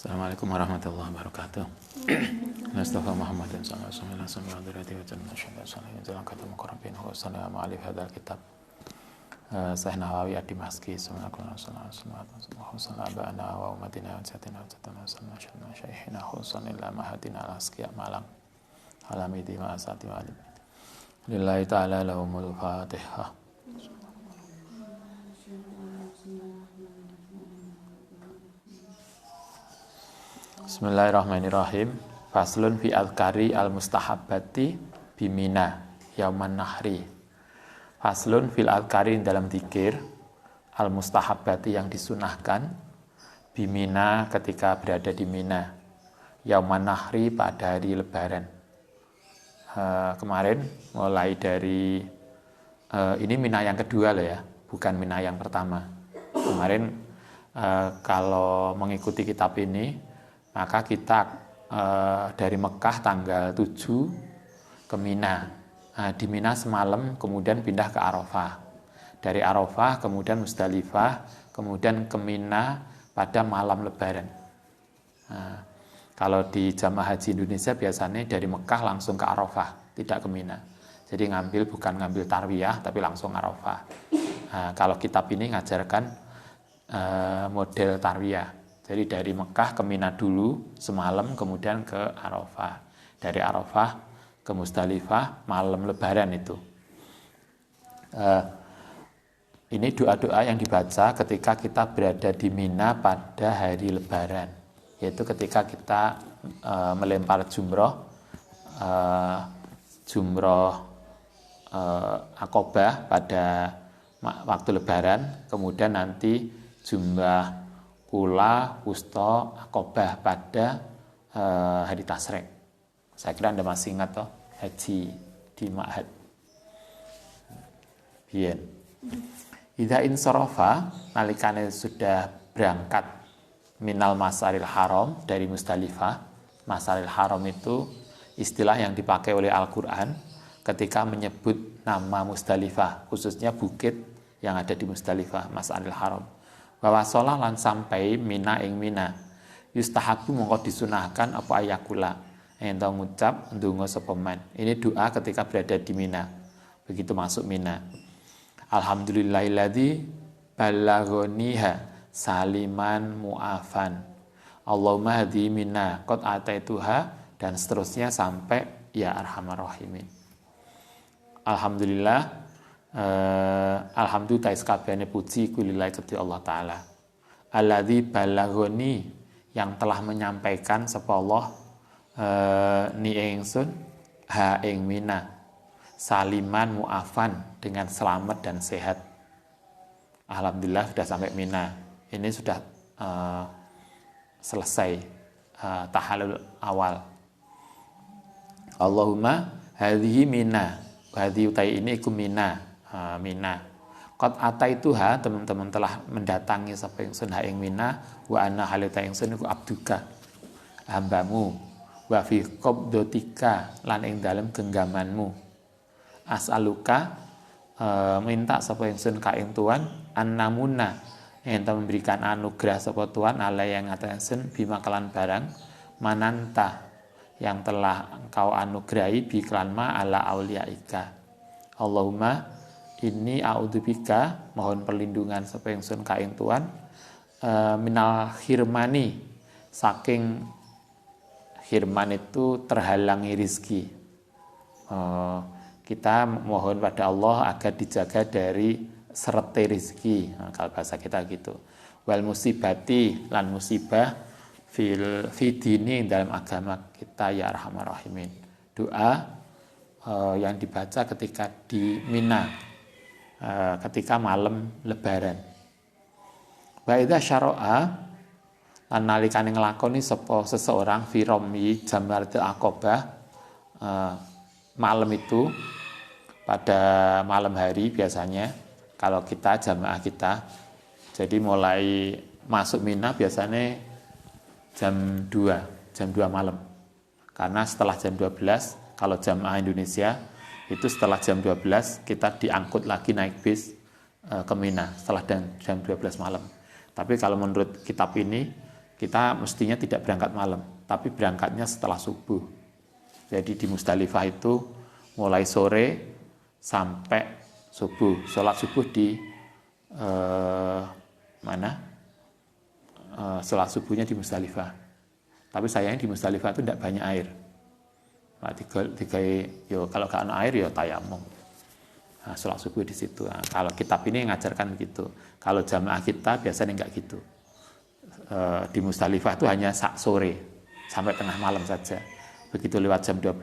Assalamualaikum warahmatullahi wabarakatuh. Mustafa Muhammadin sallallahu alaihi wasallam wa dzurriyyati wa jannah syada sallallahu jalan kata muqarrabin wa sallallahu alaihi hadal kitab. Sahih Nawawi Ad-Dimashqi sallallahu alaihi wasallam wa umatina wa satina wa satana sallallahu alaihi syaikhina husan illa mahadina al-asqiya malam alamidi wa asati wa alim. Lillahi ta'ala lahumul fatihah. Bismillahirrahmanirrahim. Faslun fi adhkari al-mustahabbati bimina yauman nahri. Faslun fil adhkari dalam dzikir al-mustahabbati yang disunahkan bimina ketika berada di Mina yauman nahri pada hari lebaran. Kemarin mulai dari ini Mina yang kedua loh ya, bukan Mina yang pertama. Kemarin kalau mengikuti kitab ini maka kita dari Mekah tanggal 7 ke Mina. Di Mina semalam, kemudian pindah ke Arafah. Dari Arafah, kemudian Musdalifah, kemudian ke Mina pada malam Lebaran. Kalau di jamaah haji Indonesia biasanya dari Mekah langsung ke Arafah, tidak ke Mina. Jadi bukan ngambil tarwiyah, tapi langsung Arafah. Kalau kitab ini ngajarkan model tarwiyah. Jadi dari Mekah ke Mina dulu semalam, kemudian ke Arafah. Dari Arafah ke Musdalifah malam Lebaran itu. Ini doa-doa yang dibaca ketika kita berada di Mina pada hari Lebaran, yaitu ketika kita melempar jumroh Aqobah pada waktu Lebaran, kemudian nanti jumrah Ula, Wusta, Aqobah pada hari Tasyrik. Saya kira Anda masih ingat toh, haji di Ma'had. Bien. Idza insarafa, nalikane sudah berangkat minal Masaril Haram dari Musdalifah. Masaril Haram itu istilah yang dipakai oleh Al-Qur'an ketika menyebut nama Musdalifah, khususnya bukit yang ada di Musdalifah, Masaril Haram. Bahwa sholah lan sampai Mina ing Mina yustahabu mongko disunahkan apa ayakula ento ngucap ndonga sapa man. Ini doa ketika berada di Mina. Begitu masuk Mina. Alhamdulillahilladzi balaghoniha saliman mu'afan. Allahumma hadi Mina qad ataituha, dan seterusnya sampai ya arhamar rahimin. Alhamdulillah, alhamdulillah kabehane puji kulillahi kedhi Allah taala. Alladzi balaghoni, yang telah menyampaikan sapa Allah ni ingsun ha ing Mina saliman mu'afan, dengan selamat dan sehat. Alhamdulillah sudah sampai Mina. Ini sudah selesai tahallul awal. Allahumma hadhihi Mina, hadhi utai ini iku Mina. Mina qad ataituha, teman-teman telah mendatangi sapa ingsun ha ing Mina, wa ana halita ingsun iku abduka, hambamu, wa fi qabdotika, lan ing dalem genggamanmu. As'aluka, minta sapa ingsun ka ing Tuhan, annamuna, enta memberikan anugerah sapa Tuhan ala yang ngata ingsun bima kelan barang mananta, yang telah engkau anugerahi bi kelan ma ala auliyaika. Allahumma ini a'udzubika, mohon perlindungan sapa ingsun ka ing Tuhan, minal hirmani, saking hirman itu terhalangi rizki. Kita mohon pada Allah agar dijaga dari serete rizki, kalau bahasa kita gitu. Wal musibati, lan musibah fi dini, dalam agama kita ya arhamar rahimin. Doa yang dibaca ketika di Mina, ketika malam Lebaran. Wa idza syara'a, lan nalikane nglakoni sapa seseorang fi ramyi jamratul Aqobah, malam itu pada malam hari biasanya kalau kita jamaah kita, jadi mulai masuk Mina biasanya jam 2 malam. Karena setelah jam 12 kalau jamaah Indonesia itu setelah jam 12 kita diangkut lagi naik bis ke Mina setelah jam 12 malam. Tapi kalau menurut kitab ini kita mestinya tidak berangkat malam, tapi berangkatnya setelah subuh. Jadi di Musdalifah itu mulai sore sampai subuh. Sholat subuh di mana? Sholat subuhnya di Musdalifah. Tapi sayangnya di Musdalifah itu tidak banyak air. Nah, kalau gak ada air ya tayamum. Nah, sholat subuh di situ. Nah, kalau kitab ini ngajarkan begitu. Kalau jamaah kita biasanya enggak gitu. Di Musdalifah itu hanya sore sampai tengah malam saja. Begitu lewat jam 12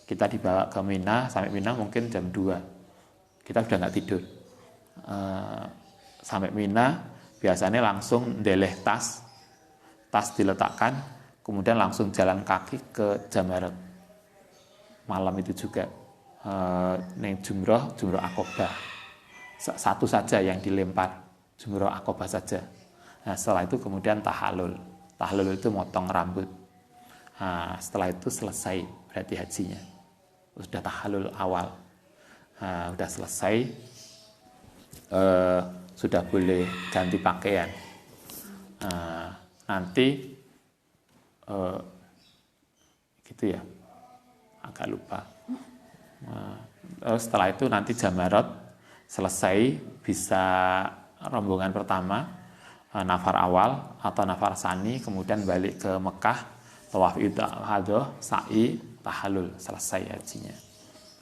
kita dibawa ke Mina, sampai Mina mungkin jam 2 kita sudah nggak tidur. Sampai Mina biasanya langsung ndeleh tas diletakkan, kemudian langsung jalan kaki ke Jamarat. Malam itu juga neng jumroh Aqobah satu saja yang dilempar, jumroh Aqobah saja. Nah, setelah itu kemudian tahalul itu motong rambut. Nah, setelah itu selesai berarti hajinya, sudah tahalul awal. Nah, sudah selesai, sudah boleh ganti pakaian. Nah, nanti gitu ya, agak lupa. Setelah itu nanti Jamarat selesai, bisa rombongan pertama nafar awal atau nafar sani, kemudian balik ke Mekah, tawaf ifadah, sa'i, tahallul, selesai hajinya.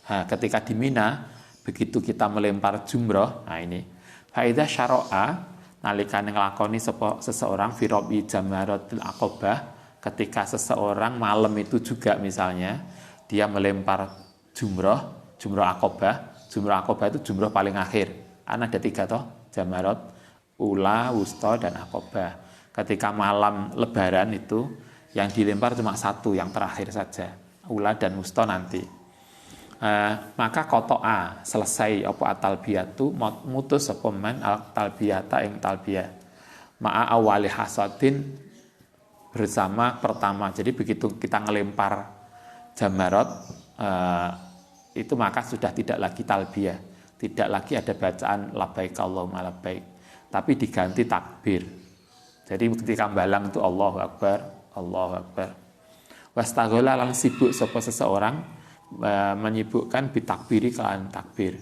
Nah, ketika di Mina, begitu kita melempar jumroh, nah ini faida syara'a, nalikane nglakoni seseorang fi rabi jamaratil aqobah, ketika seseorang malam itu juga misalnya dia melempar jumroh Aqobah. Jumroh Aqobah itu jumroh paling akhir. Ada 3 toh, jamarat, ula, wusta, dan Aqobah. Ketika malam lebaran itu yang dilempar cuma 1, yang terakhir saja, ula dan wusta nanti. Maka koto'a, selesai apa atalbiyatu, mutus apa man talbiyata ing talbiyah ma'a awali hasadin, bersama pertama. Jadi begitu kita ngelempar jamarat, itu maka sudah tidak lagi talbiyah, tidak lagi ada bacaan labbaik Allahumma labbaik, tapi diganti takbir. Jadi ketika balang itu Allahu Akbar, Allahu Akbar. Wastaghola lang sibuk sapa seseorang, menyibukkan bitakbiri kelan takbir.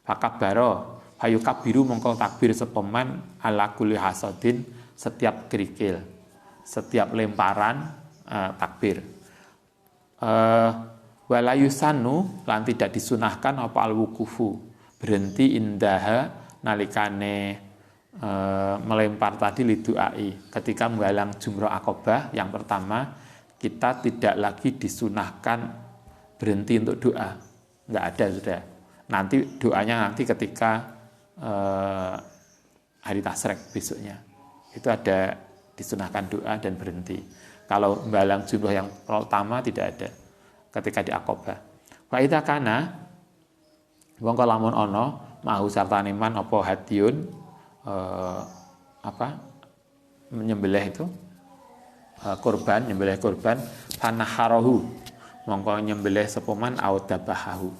Fakabaro hayu kabiru mongko takbir sapa man ala kulli hasadin, setiap kerikil, setiap lemparan takbir. Walayusanu lan tidak disunahkan apa al-wukufu, berhenti indaha nalikane melempar tadi lidu'ai, ketika menggalang jumroh Aqobah yang pertama, kita tidak lagi disunahkan berhenti untuk doa, nggak ada sudah. Nanti doanya nanti ketika hari tasrek besoknya, itu ada disunahkan doa dan berhenti. Kalau menggalang jumroh yang pertama tidak ada ketika di Aqobah. Wa idza kana wong lamun ana mahu sartane man apa hadiun, menyembelih itu kurban, nyembelih kurban, fanaharahu mongko nyembelih sapa man au dabahahu.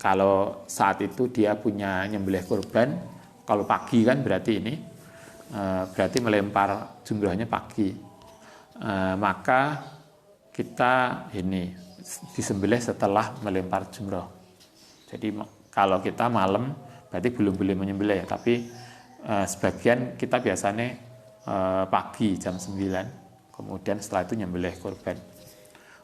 Kalau saat itu dia punya nyembelih kurban, kalau pagi kan berarti ini berarti melempar jumrohnya pagi, maka kita ini disembelih setelah melempar jumroh. Jadi kalau kita malam berarti belum boleh menyembelih, tapi sebagian kita biasanya pagi jam 9, kemudian setelah itu nyembelih kurban.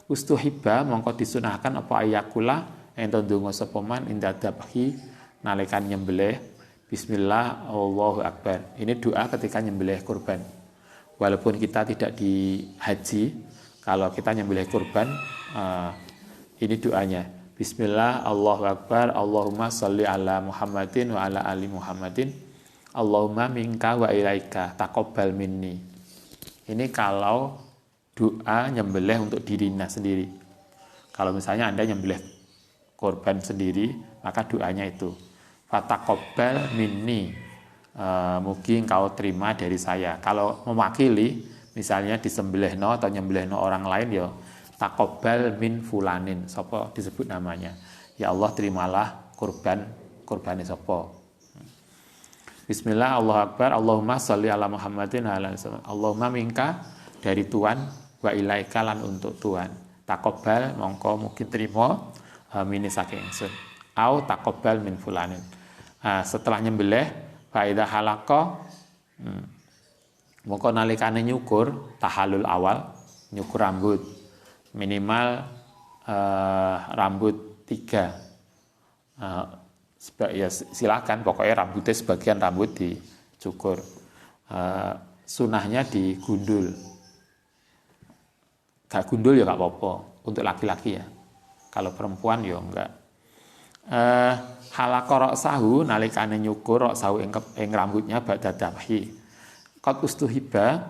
Ustuhibba mongko disunahkan apa ayakula ento ndonga sapa man inda dzabhi nalikan nyembelih bismillah Allahu akbar. Ini doa ketika nyembelih kurban. Walaupun kita tidak di haji, kalau kita nyembelih kurban, ini doanya. Bismillah, Allahu Akbar, Allahumma sholli ala Muhammadin wa ala ali Muhammadin, Allahumma minka wa ilaika, taqabbal minni. Ini kalau doa nyembelih untuk dirinya sendiri. Kalau misalnya Anda nyembelih kurban sendiri, maka doanya itu. Fataqabbal minni, mugi engkau terima dari saya. Kalau mewakili, misalnya disembelihno atau nyembelihno orang lain, ya taqabbal min fulanin, sapa disebut namanya. Ya Allah terimalah kurbane sapa. Bismillah, Allahu Akbar, Allahumma sholli ala Muhammadin ala Allahumma minka dari Tuhan, wa ilaika lan untuk Tuhan. Takobal mongko mungkin terima mini saking ingsun. Au takobal min fulanin. Setelah nyembelih faida halaqah mongko nalikane nyukur tahallul awal, nyukur rambut minimal rambut 3. Ya silakan, pokoknya rambutnya sebagian rambut dicukur. Sunahnya digundul. Gak gundul ya gak apa-apa untuk laki-laki ya. Kalau perempuan ya enggak. Halaqah ra'sahu nalikane nyukur ra'sahu ing rambutnya ba'da dabhi. Qad ustuhiba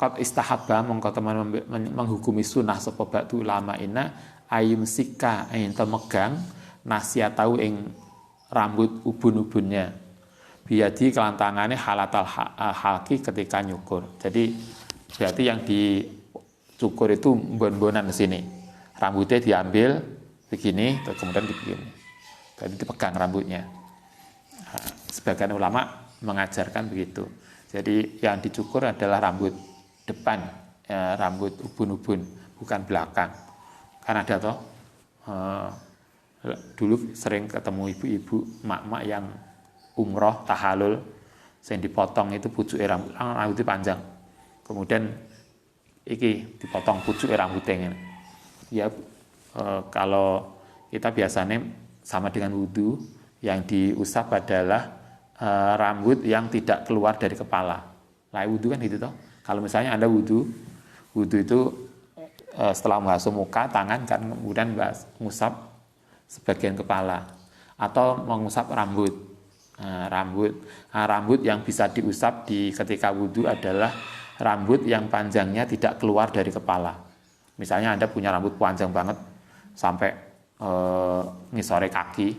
qad istahabba mongko teman menghukumi sunah sapa ba'du ulama ina ayum sika ento megang nasiatau ing rambut ubun-ubunnya biadi kelan tangane halatal halki ketika nyukur. Jadi berarti yang dicukur itu bon-bonan di sini. Rambutnya diambil begini terus kemudian begini. Jadi dipegang rambutnya. Sebagian ulama mengajarkan begitu. Jadi yang dicukur adalah rambut depan, rambut ubun-ubun, bukan belakang. Kan ada toh dulu sering ketemu ibu-ibu mak-mak yang umroh tahallul yang dipotong itu pucuke rambutnya panjang, kemudian iki dipotong pucuke rambutnya ya. Kalau kita biasanya sama dengan wudu, yang diusap adalah rambut yang tidak keluar dari kepala. Lah wudu kan gitu toh. Kalau misalnya Anda wudu itu setelah membasuh muka, tangan kan kemudian mengusap sebagian kepala atau mengusap rambut. Rambut yang bisa diusap ketika wudhu adalah rambut yang panjangnya tidak keluar dari kepala. Misalnya Anda punya rambut panjang banget sampai ngisore kaki,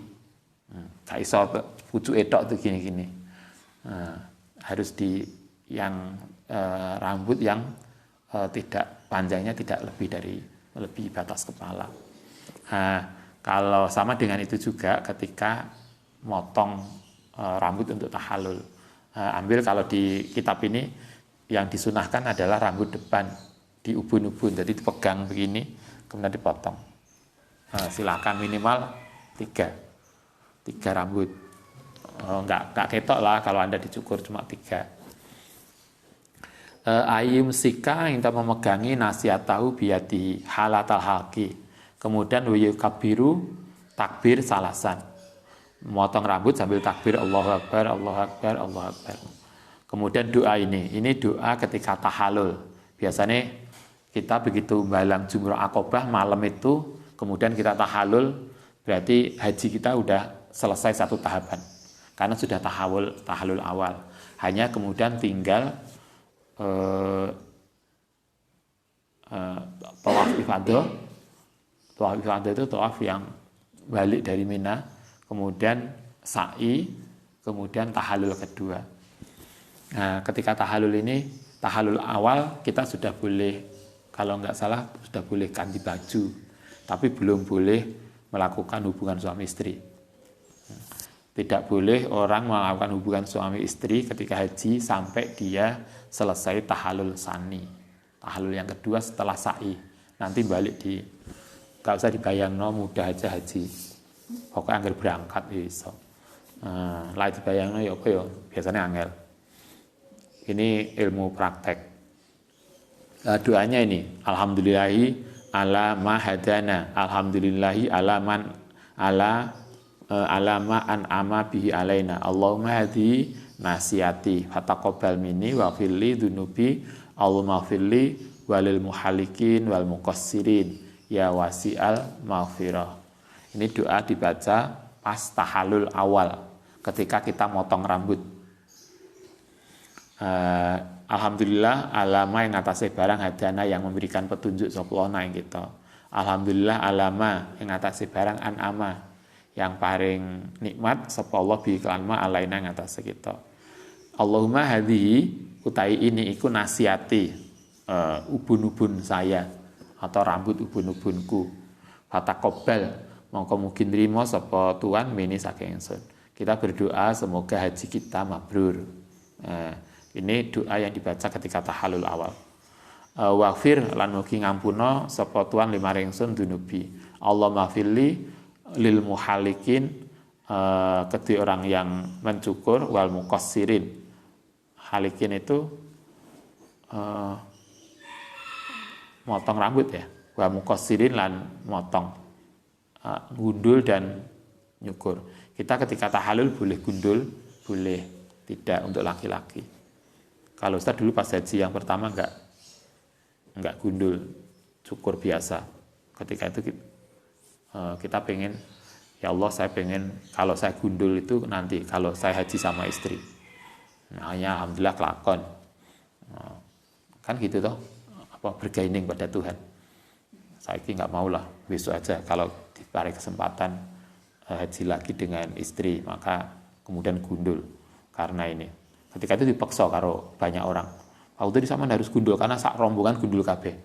gak iso pucuk etok tuh gini-gini. Harus rambut yang tidak panjangnya tidak lebih batas kepala. Kalau sama dengan itu juga ketika motong rambut untuk tahallul. Ambil kalau di kitab ini yang disunahkan adalah rambut depan di ubun-ubun, jadi dipegang begini kemudian dipotong. Silakan minimal 3 rambut. Enggak ketok lah kalau Anda dicukur cuma 3. Ayum sika yang memegangi nasihat tahu biati halatal halki. Kemudian kabiru takbir salasan. Motong rambut sambil takbir Allahu Akbar, Allahu Akbar, Allahu Akbar. Kemudian doa ini doa ketika tahallul. Biasanya kita begitu balang jumrah akobah malam itu, kemudian kita tahallul, berarti haji kita udah selesai satu tahapan. Karena sudah tahallul awal. Hanya kemudian tinggal tawaf ifadah. Tawaf ifadah itu tawaf yang balik dari Mina, kemudian sa'i, kemudian tahallul kedua. Nah, ketika tahallul awal kita sudah boleh, kalau nggak salah sudah boleh ganti baju, tapi belum boleh melakukan hubungan suami istri. Tidak boleh orang melakukan hubungan suami istri ketika haji sampai dia selesai tahallul sani. Tahallul yang kedua setelah sa'i. Nanti balik gak usah dibayang, mudah aja haji. Pokoknya anggar berangkat iso. Lah dibayang ya apa ya, biasanya angel. Ini ilmu praktek. Doanya ini, alhamdulillahi ala ma hadana, alhamdulillahi ala ma an'ama bihi alaina. Allahumma hadi nasihati fataqabbal minni wa fili dunubi Allahumma fili walil muhalikin wal muqassirin ya wasi'al maghfirah. Ini doa dibaca pas tahallul awal ketika kita motong rambut. Alhamdulillah alama yang atasnya barang hadana yang memberikan petunjuk sopolona yang kita. Alhamdulillah alama yang atasnya barang an'ama yang paling nikmat sapa Allah bi kelanma alaina yang atasnya kita. Allahumma hadhihi utai ini iku nasihati ubun-ubun saya atau rambut ubun-ubunku. Fataqabbal mongko mungkin nrimo sapa Tuhan mini saking ingsun. Kita berdoa semoga haji kita mabrur. Nah, ini doa yang dibaca ketika tahallul awal. Waghfir lan mugi ngampuna sapa Tuhan limaring sun dunubi. Allah mafili lil muhalikin, kedua orang yang mencukur, wal muqassirin. Halikin itu motong rambut ya. Wa muqassirin lan motong, gundul dan nyukur. Kita ketika tahallul boleh gundul, boleh tidak untuk laki-laki. Kalau Ustaz dulu pas haji yang pertama enggak gundul, cukur biasa. Ketika itu kita pengen, ya Allah saya pengen kalau saya gundul itu nanti kalau saya haji sama istri. Nah, ya alhamdulillah kelakon. Kan gitu toh, bergaining pada Tuhan. Saya nggak mau lah, besok aja kalau diberi kesempatan haji lagi dengan istri, maka kemudian gundul karena ini. Ketika itu dipaksa karo banyak orang. Waktu itu sama harus gundul karena sak rombongan gundul kabeh.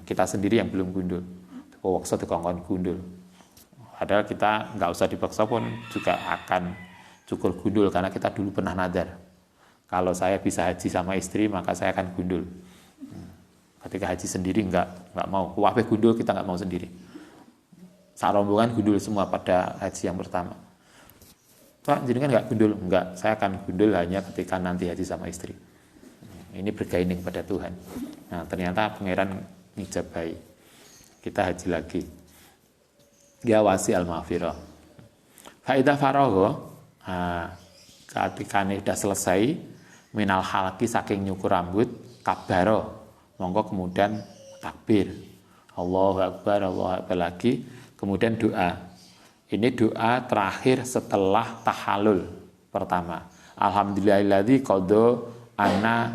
Kita sendiri yang belum gundul. Waksa dikongkon gundul. Padahal kita nggak usah dipaksa pun juga akan cukur gundul karena kita dulu pernah nadar. Kalau saya bisa haji sama istri maka saya akan gundul. Ketika haji sendiri nggak mau. Wabeh gundul kita nggak mau sendiri. Sak rombongan gundul semua pada haji yang pertama. Pak, jadi kan nggak gundul? Enggak, saya akan gundul hanya ketika nanti haji sama istri. Ini bergaining pada Tuhan. Nah, ternyata pangeran ngijabai. Kita haji lagi. Ya wasi al-maghfirah. Faidah faragha, ketika ini sudah selesai, minal halki saking nyukur rambut, kabaro, monggo kemudian takbir. Allahu Akbar lagi, kemudian doa. Ini doa terakhir setelah tahallul pertama. Alhamdulillahilladzi qada ana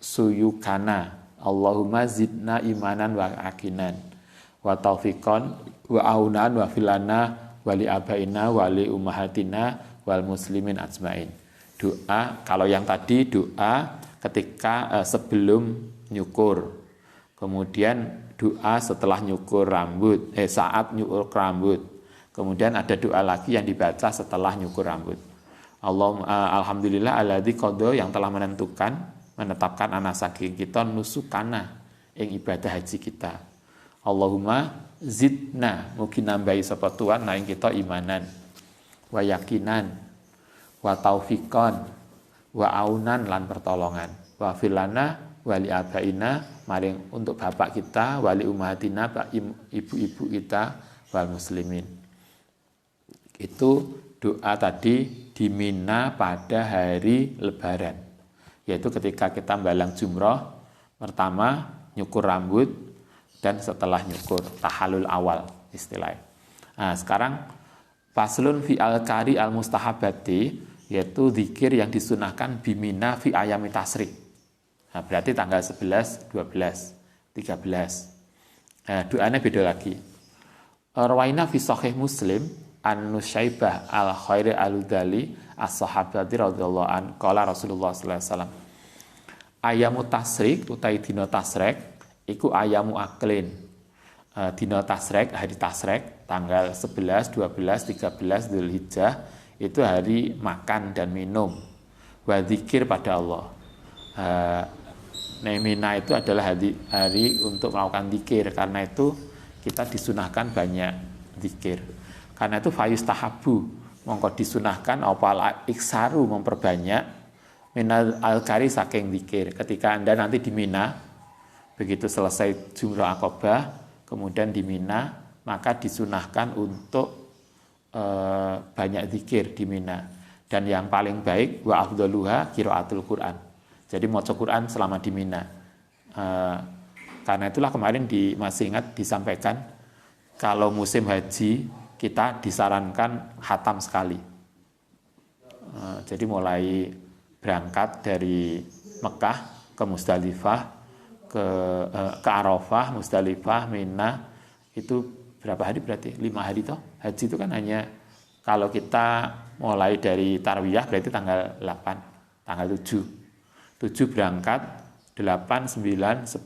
suyukana. Allahumma zidna imanan wa akinan wa taufiqan wa aunan wa filana wa li abaina wa li ummahatina wal muslimin ajmain. Doa, kalau yang tadi doa ketika sebelum nyukur. Kemudian doa setelah nyukur rambut, saat nyukur rambut. Kemudian ada doa lagi yang dibaca setelah nyukur rambut. Alhamdulillah alladzi qada, yang telah menetapkan ana saking kita nusukana ing ibadah haji kita. Allahumma zidna, mugi nambahi sapa Tuhan ing kita imanan wa yakinan wa taufiqan wa aunan lan pertolongan wa filana wali abaina, maring untuk bapak kita, wali ummahatina, ibu-ibu kita, wal muslimin. Itu doa tadi di Mina pada hari Lebaran, yaitu ketika kita balang jumroh pertama, nyukur rambut, dan setelah nyukur tahallul awal istilahnya. Nah, sekarang faslun fi al-kari al-mustahabati, yaitu zikir yang disunahkan bimina fi ayami tasrik. Nah, berarti tanggal 11, 12, 13. Nah, doanya beda lagi. Rawaina fi sahih Muslim an Nusyaibah al-Khairi al-Udali as-sahabati radhiyallahu an qala Rasulullah sallallahu alaihi wasallam, ayamu tasrik utai dina tasrek iku ayamu aklin. Dina tasrek, hari tasrek tanggal 11, 12, 13 Dzulhijjah itu hari makan dan minum wa zikir pada Allah. Mina itu adalah hari untuk melakukan zikir, karena itu kita disunahkan banyak zikir. Karena itu fayustahabu, mongko disunahkan apa iksaru, memperbanyak minal al-kari saking zikir. Ketika Anda nanti di Mina, begitu selesai jumroh Aqabah, kemudian di Mina, maka disunahkan untuk banyak zikir di Mina. Dan yang paling baik wa afdaluha qiraatul Quran. Jadi maca Quran selama di Mina. Karena itulah kemarin masih ingat disampaikan, kalau musim haji kita disarankan khatam sekali. Jadi mulai berangkat dari Mekah ke Musdalifah, ke Arafah, Musdalifah, Mina, itu berapa hari berarti? 5 hari toh. Haji itu kan hanya, kalau kita mulai dari Tarwiyah berarti tanggal 8, tanggal 7. 7 berangkat, 8, 9, 10,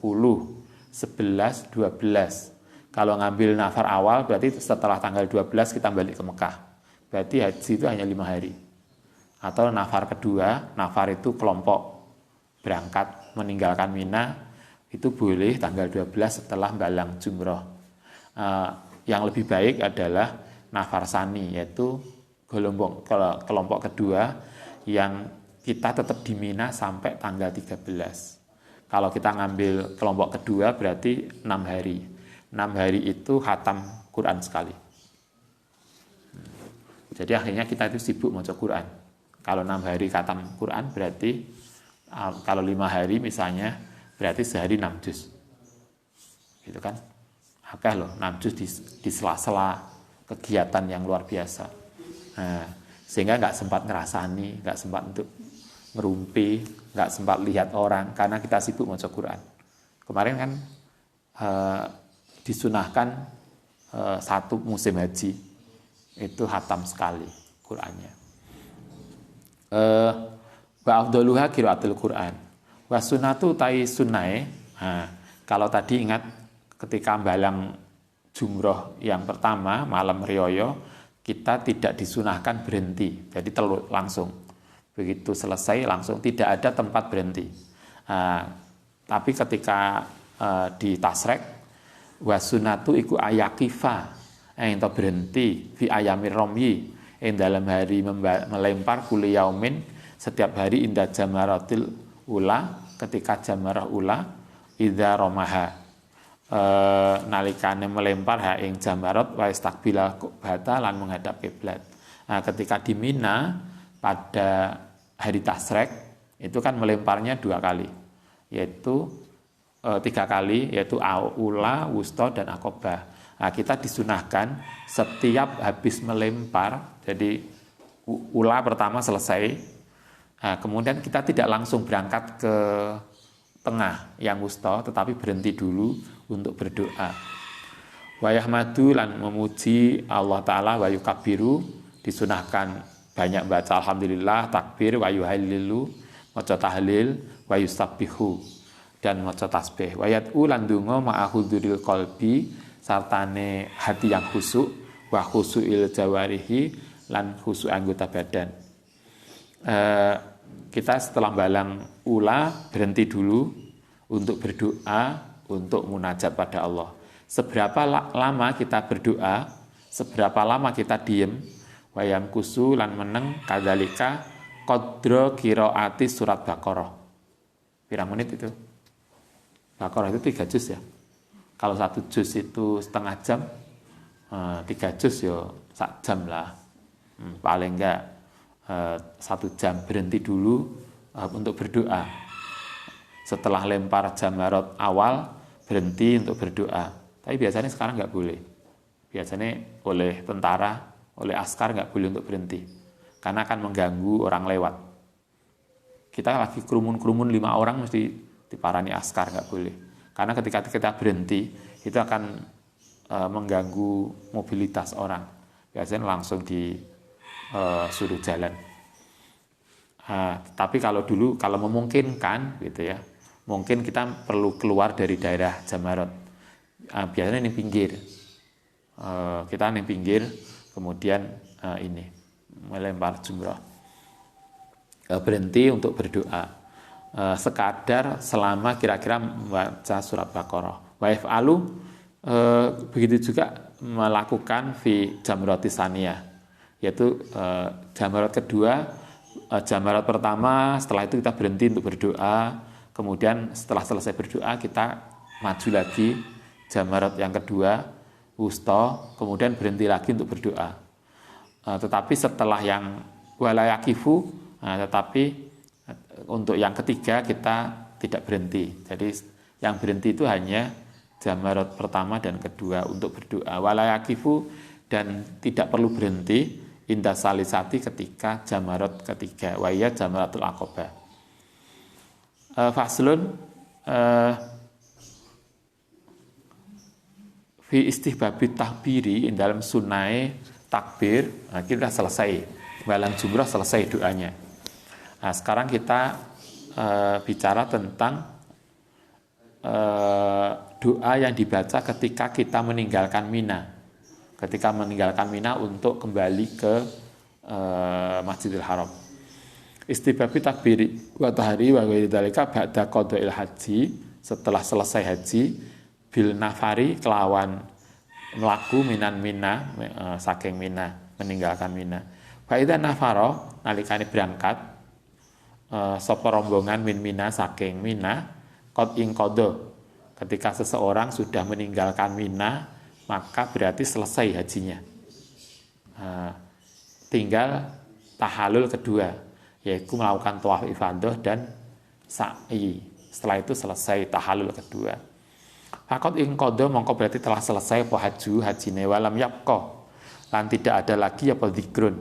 11, 12. Kalau ngambil nafar awal berarti setelah tanggal 12 kita balik ke Mekah. berarti haji itu hanya 5 hari. Atau nafar kedua, nafar itu kelompok berangkat meninggalkan Mina, itu boleh tanggal 12 setelah balang jumroh. Yang lebih baik adalah nafar sani, yaitu kelompok kedua yang kita tetap di Mina sampai tanggal 13. Kalau kita ngambil kelompok kedua berarti 6 hari. 6 hari itu khatam Quran sekali. Jadi akhirnya kita itu sibuk maca Quran. Kalau 6 hari khatam Quran berarti kalau 5 hari misalnya berarti sehari 6 juz. Gitu kan? Akeh loh, 6 juz di sela-sela kegiatan yang luar biasa. Nah, sehingga nggak sempat ngerasani, nggak sempat untuk ngerumpi, nggak sempat lihat orang karena kita sibuk maca Quran. Kemarin kan disunahkan satu musim haji itu khatam sekali Qurannya. Wa afdaluha qiraatul Quran. Wa sunnatu tai sunnah. Nah, kalau tadi ingat ketika balang jumroh yang pertama malam riyoyo kita tidak disunahkan berhenti. Jadi langsung. Begitu selesai langsung tidak ada tempat berhenti. Tapi ketika di tasrek wa sunnatu iku ayakifa ento berhenti fi ayamir romyi yang dalam hari melempar kulli yaumin setiap hari inda jamaratil ula ketika jamarah ula idza romaha nalikane melempar ha ing jamarat wa istaqbila bata lan menghadap kiblat. Nah, ketika di Mina pada hari tasrek itu kan melemparnya 2 kali, yaitu 3 kali, yaitu ula, wusta dan akobah. Nah, kita disunahkan setiap habis melempar, jadi ula pertama selesai, nah, kemudian kita tidak langsung berangkat ke tengah yang wusta, tetapi berhenti dulu untuk berdoa. Wa yahmadu lan memuji Allah Ta'ala wa yukabiru, disunahkan banyak baca alhamdulillah, takbir, wa yuhalilu, maca tahlil, wa yusabbihu, dan maca tasbih. Wa yad'u lan donga ma'ahuduril qalbi, sartane hati yang khusyuk, wa khusyu'il jawarihi lan khusyuk anggota badan. Kita setelah balang ula berhenti dulu untuk berdoa, untuk munajat pada Allah. Seberapa lama kita berdoa, seberapa lama kita diem, wayam kusu lan meneng kadzalika qadra qiraati surat Baqarah. Pirang menit itu? Baqarah itu 3 juz ya. Kalau 1 juz itu setengah jam, 3 juz ya 1 jam lah. Paling enggak 1 jam berhenti dulu untuk berdoa. Setelah lempar jamarat awal berhenti untuk berdoa. Tapi biasanya sekarang enggak boleh. Biasanya oleh tentara, oleh askar enggak boleh untuk berhenti. Karena akan mengganggu orang lewat. Kita lagi kerumun-kerumun 5 orang mesti diparani askar, enggak boleh. Karena ketika kita berhenti, itu akan mengganggu mobilitas orang. Biasanya langsung disuruh jalan. Tapi kalau dulu, kalau memungkinkan, gitu ya, mungkin kita perlu keluar dari daerah jamarat. Biasanya di pinggir. Kita di pinggir, kemudian ini melempar jumrah. Berhenti untuk berdoa. Sekadar selama kira-kira membaca surat Baqarah. Wa yaf'alu begitu juga melakukan fi jamrati saniyah, yaitu jamarat kedua, jamarat pertama, setelah itu kita berhenti untuk berdoa, kemudian setelah selesai berdoa kita maju lagi jamarat yang kedua, wusta, kemudian berhenti lagi untuk berdoa. Tetapi setelah yang walayakifu, tetapi untuk yang ketiga kita tidak berhenti. Jadi yang berhenti itu hanya jamarat pertama dan kedua untuk berdoa. Walayakifu, dan tidak perlu berhenti inda salisati ketika jamarat ketiga. Wa iya jamaratul aqobah. Faslun fi istihbabi tahbiri dalam sunai takbir. Nah, kita selesai. Balang jumrah selesai doanya. Nah, sekarang kita bicara tentang doa yang dibaca ketika kita meninggalkan Mina. Ketika meninggalkan Mina untuk kembali ke Masjidil Haram. Istibabi takbiri wa tahri wa ghairi dzalika ba'da qada'il haji, setelah selesai haji, bil nafari kelawan melaku minan Mina, saking Mina, meninggalkan Mina. Fa idza nafaro nalikane berangkat sapa rombongan min Mina saking Mina, qad ing qada, ketika seseorang sudah meninggalkan Mina maka berarti selesai hajinya. Tinggal tahallul kedua, yaitu melakukan tawaf ifadah dan sa'i. Setelah itu selesai tahallul kedua. Fakot ing qada mongko berarti telah selesai apa hajine walam yabqa, lan tidak ada lagi apa zikrun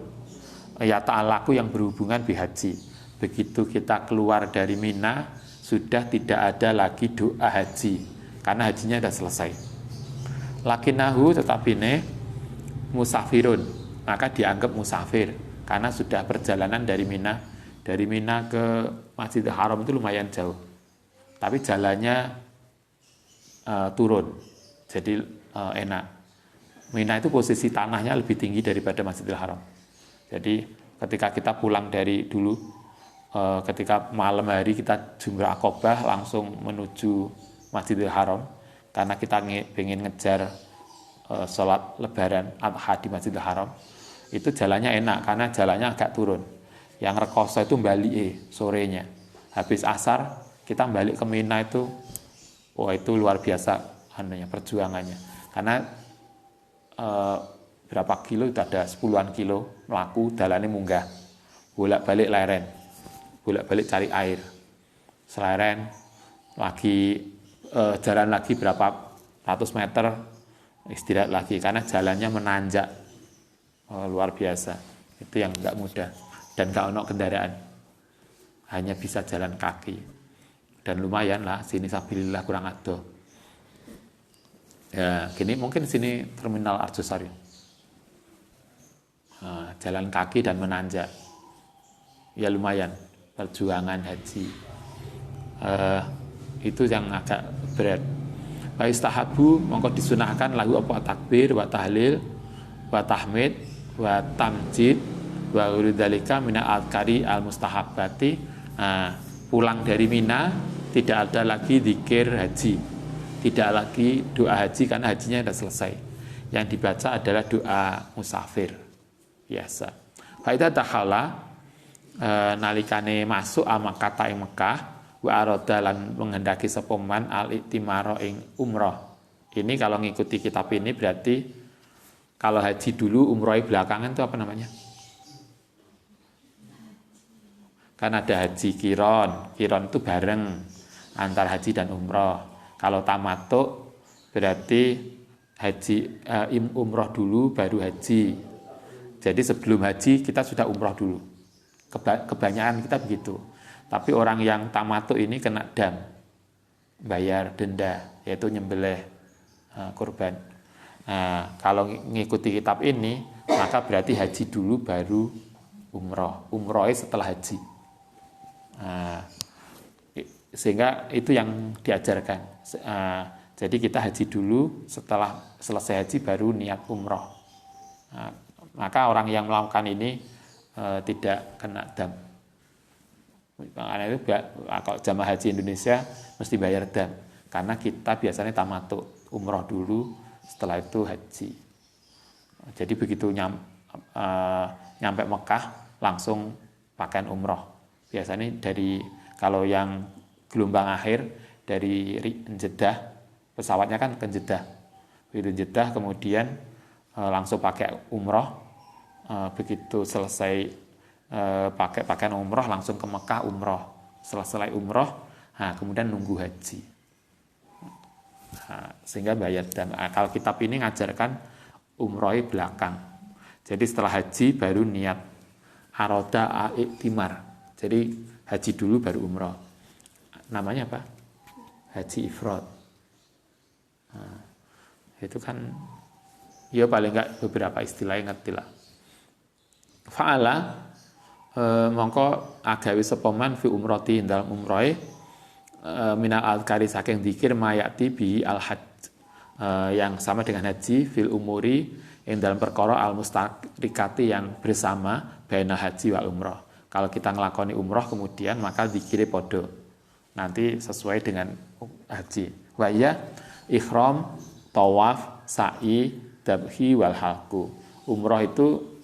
ya ta'alaku yang berhubungan bihaji. Begitu kita keluar dari Mina sudah tidak ada lagi doa haji karena hajinya sudah selesai. Lakinahu tetapi ne musafirun, maka dianggap musafir karena sudah perjalanan dari Mina. Dari Mina ke Masjidil Haram itu lumayan jauh, tapi jalannya turun, jadi enak. Mina itu posisi tanahnya lebih tinggi daripada Masjidil Haram. Jadi ketika kita pulang dari dulu, ketika malam hari kita jumrah Aqobah langsung menuju Masjidil Haram, karena kita ingin ngejar sholat Lebaran Adha di Masjidil Haram, itu jalannya enak karena jalannya agak turun. Yang rekoso itu balik sorenya, habis asar kita balik ke Mina itu, wah itu luar biasa perjuangannya, karena berapa kilo itu ada 10-an kilo melaku, jalannya munggah, bolak-balik leren, bolak-balik cari air, seleren lagi, jalan lagi berapa ratus meter, istirahat lagi karena jalannya menanjak, luar biasa. Itu yang nggak mudah dan nggak ono kendaraan, hanya bisa jalan kaki. Dan lumayan lah, sini sabilillah kurang ado. Ya, gini mungkin sini terminal Arjosari. Jalan kaki dan menanjak. Ya lumayan, perjuangan haji. Itu yang agak berat. Wa istahabu mongko disunahkan lahu apa takbir wa tahlil wa tahmid wa tamjid wa ghairu mina al-kari al-mustahabbati. Pulang dari Mina tidak ada lagi zikir haji, tidak lagi doa haji karena hajinya sudah selesai. Yang dibaca adalah doa musafir biasa. Faidah tahala nalikane masuk kata ing Mekah wa arada lan menghendaki sapa man al-iktimaro ing umrah. Ini kalau ngikuti kitab ini berarti kalau haji dulu umroh belakangan itu apa namanya? Kan ada haji kiron itu bareng antar haji dan umroh. Kalau tamattu berarti haji umroh dulu baru haji. Jadi sebelum haji kita sudah umroh dulu. Kebanyakan kita begitu. Tapi orang yang tamattu ini kena dam, bayar denda, yaitu nyembelih kurban. Kalau mengikuti kitab ini maka berarti haji dulu baru umroh. Umrohnya setelah haji. Sehingga itu yang diajarkan. Jadi kita haji dulu, setelah selesai haji baru niat umroh. Maka orang yang melakukan ini tidak kena dam. Makanya itu kalau jamaah haji Indonesia mesti bayar dam, karena kita biasanya tamattu, umroh dulu, setelah itu haji. Jadi begitu nyampe Mekah langsung pakaian umroh. Biasanya dari kalau yang gelombang akhir dari Jeddah, pesawatnya kan ke Jeddah. Begitu Jeddah kemudian langsung pakai umroh. Begitu selesai pakai pakaian umroh langsung ke Mekah umroh. Selesai umroh, kemudian nunggu haji. Sehingga bayar. Dan kalau kitab ini ngajarkan umrohnya belakang. Jadi setelah haji baru niat aroda i'timar. Jadi haji dulu baru umroh. Namanya apa? Haji ifrad. Itu kan ya paling enggak beberapa istilah ngerti lah. Fa'ala mongko agawe sapa man fi umrati dalam umrohe minal alkari saking zikir mayati bi al hajj, yang sama dengan haji fil umuri yang dalam perkara al-mustarikati yang bersama baina haji wa umrah. Kalau kita ngelakoni umrah kemudian maka dikiri podo nanti sesuai dengan haji. Wa ya ihram, tawaf, sa'i, dabhi wal halku. Umrah itu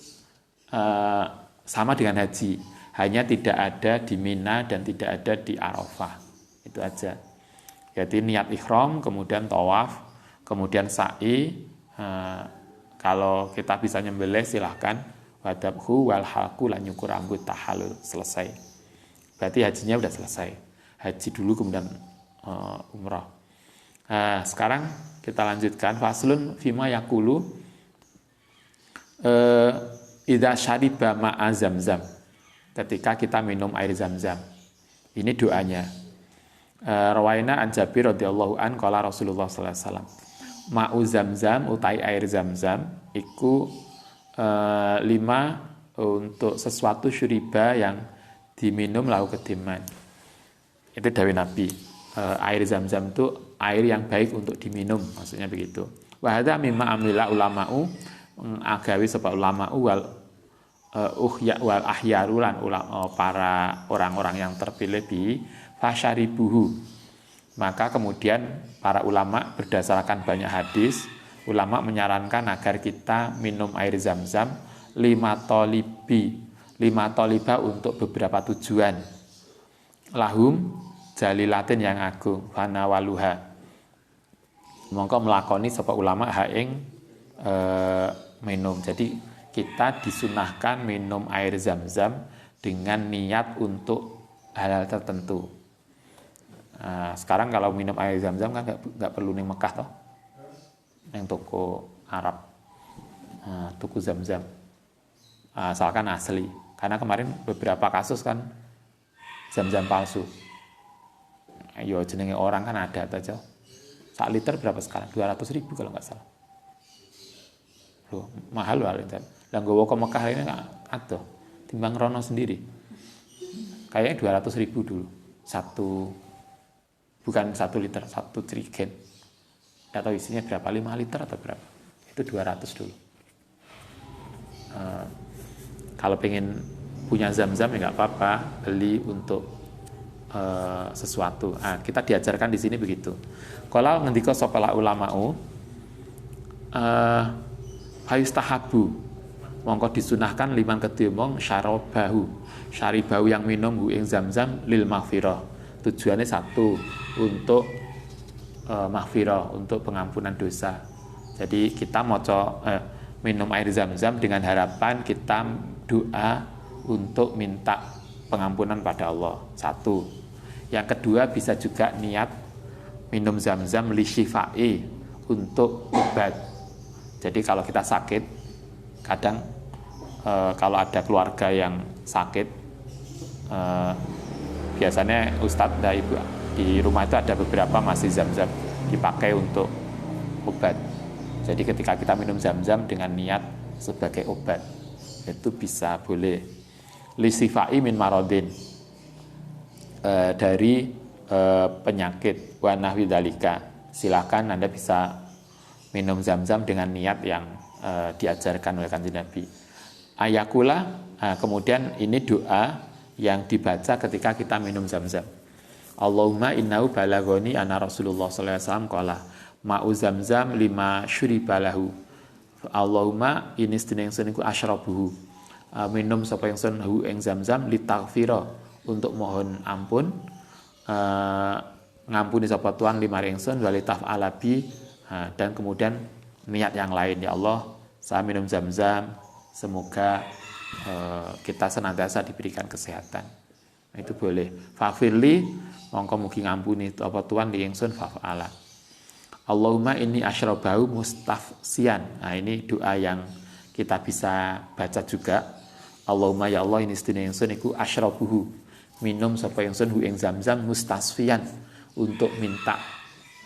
sama dengan haji, hanya tidak ada di Mina dan tidak ada di Arafah. Itu aja. Jadi niat ihram, kemudian tawaf, kemudian sa'i. Kalau kita bisa nyembelih silahkan. Wadabhu wal halku lan nyukur rambut tahalul, selesai. Berarti hajinya udah selesai. Haji dulu kemudian umrah. Sekarang kita lanjutkan faslun fima yakulu idza syariba ma'a zamzam. Ketika kita minum air zam-zam. Ini doanya. Rawaina an Jabir radhiyallahu an qala Rasulullah sallallahu alaihi wasallam. Ma'u zamzam utai air zam-zam iku 5 untuk sesuatu syuriba yang diminum lalu kediman. Itu dawuh Nabi. Air zam-zam itu air yang baik untuk diminum, maksudnya begitu. Wa hadza mimma amila ulama'u agawi sapa ulama'u wal wal ahyarulan para orang-orang yang terpilih di fasyaribuhu. Maka kemudian para ulama berdasarkan banyak hadis, ulama menyarankan agar kita minum air zam-zam 5 toliba untuk beberapa tujuan. Lahum jalilatin yang agung, fana waluha. Mongko melakoni sapa ulama haing minum. Jadi kita disunahkan minum air zam-zam dengan niat untuk hal tertentu. Sekarang kalau minum air zam-zam kan nggak perlu ning Mekah toh. Yang toko Arab, toko zam-zam, asalkan asli. Karena kemarin beberapa kasus kan zam-zam palsu. Ayo jenenge orang kan ada aja. 1 liter berapa sekarang? 200.000 kalau nggak salah. Loh, mahal loh liter. Lah nggowo ke Mekah ini nggak ada. Timbang rono sendiri. Kayaknya 200.000 dulu. Bukan 1 liter, 1 trigen. Atau isinya berapa, 5 liter atau berapa, itu 200 dulu. Kalau pengen punya zam-zam ya nggak apa-apa, beli untuk sesuatu. Kita diajarkan di sini begitu. Kalau ngendika sopala ulama'u hayustahabu, mongko disunahkan liman ketimbang syaribahu yang minum ing zam-zam lil maghfirah. Tujuannya satu, untuk maghfirah, untuk pengampunan dosa. Jadi kita minum air zam-zam dengan harapan kita doa untuk minta pengampunan pada Allah. Satu. Yang kedua bisa juga niat minum zam-zam li syifai, untuk obat. Jadi kalau kita sakit, kadang kalau ada keluarga yang sakit, biasanya Ustadz dan Ibu di rumah itu ada beberapa masih zam-zam dipakai untuk obat. Jadi ketika kita minum zam-zam dengan niat sebagai obat, itu bisa boleh. Lisifai min marodin, dari penyakit wa nahwi dzalika. Silakan Anda bisa minum zam-zam dengan niat yang diajarkan oleh Kanjeng Nabi. Ayakula, kemudian ini doa yang dibaca ketika kita minum zam-zam. Allahumma innahu balagoni anna Rasulullah sallallahu alaihi wasallam qala ma'u zamzam lima syuribalahu. Allahumma ini sedene ingsun iku asyrabuhu. Minum sapa ingsun hu ing zam-zam litaghfira, untuk mohon ampun, ngampuni sapa Tuhan lima ingsun walitaf alabi, dan kemudian niat yang lain, ya Allah saya minum zam-zam semoga kita senantiasa diberikan kesehatan. Itu boleh. Fafirli, mongko mugi ngampuni apa Tuhan li ingsun fa'ala. Allahumma inni asyrabahu mustafsian. Nah, ini doa yang kita bisa baca juga. Allahumma ya Allah ini sedene ingsun iku asyrabuhu, minum sapa ingsun hu ing zam-zam mustasfian, untuk minta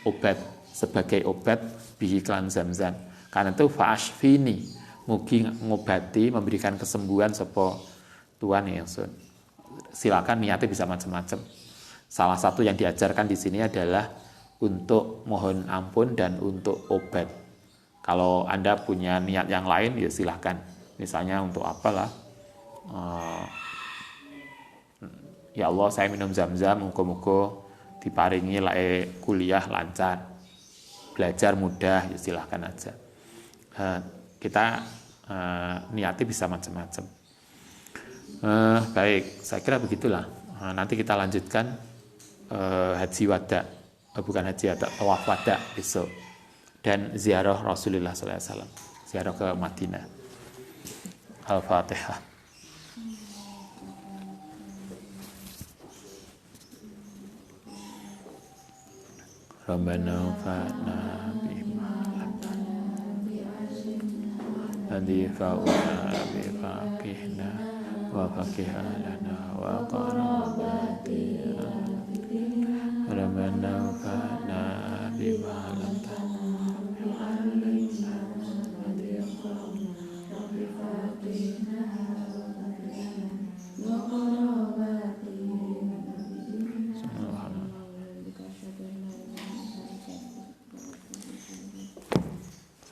obat, sebagai obat bihi klan zam-zam. Karena itu fa'ashfini, mugi ngobati, memberikan kesembuhan sapa Tuhan ingsun. Silakan niatnya bisa macam-macam. Salah satu yang diajarkan di sini adalah untuk mohon ampun dan untuk obat. Kalau Anda punya niat yang lain, ya silahkan. Misalnya untuk apalah, ya Allah saya minum zam-zam, muga-muga diparingi lae kuliah lancar, belajar mudah, ya silahkan aja. Kita niatnya bisa macam-macam. Baik, saya kira begitulah. Nanti kita lanjutkan haji wada, bukan haji wada, tawaf wada besok, dan ziarah Rasulullah SAW, ziarah ke Madinah. Al-Fatihah. Rabbana fa'na bima Hadi fa'una bifaqihna wa faqihna lana wa qarabatiya Rabbana fa'na bima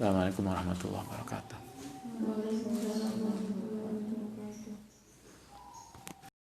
Assalamualaikum warahmatullahi wabarakatuh.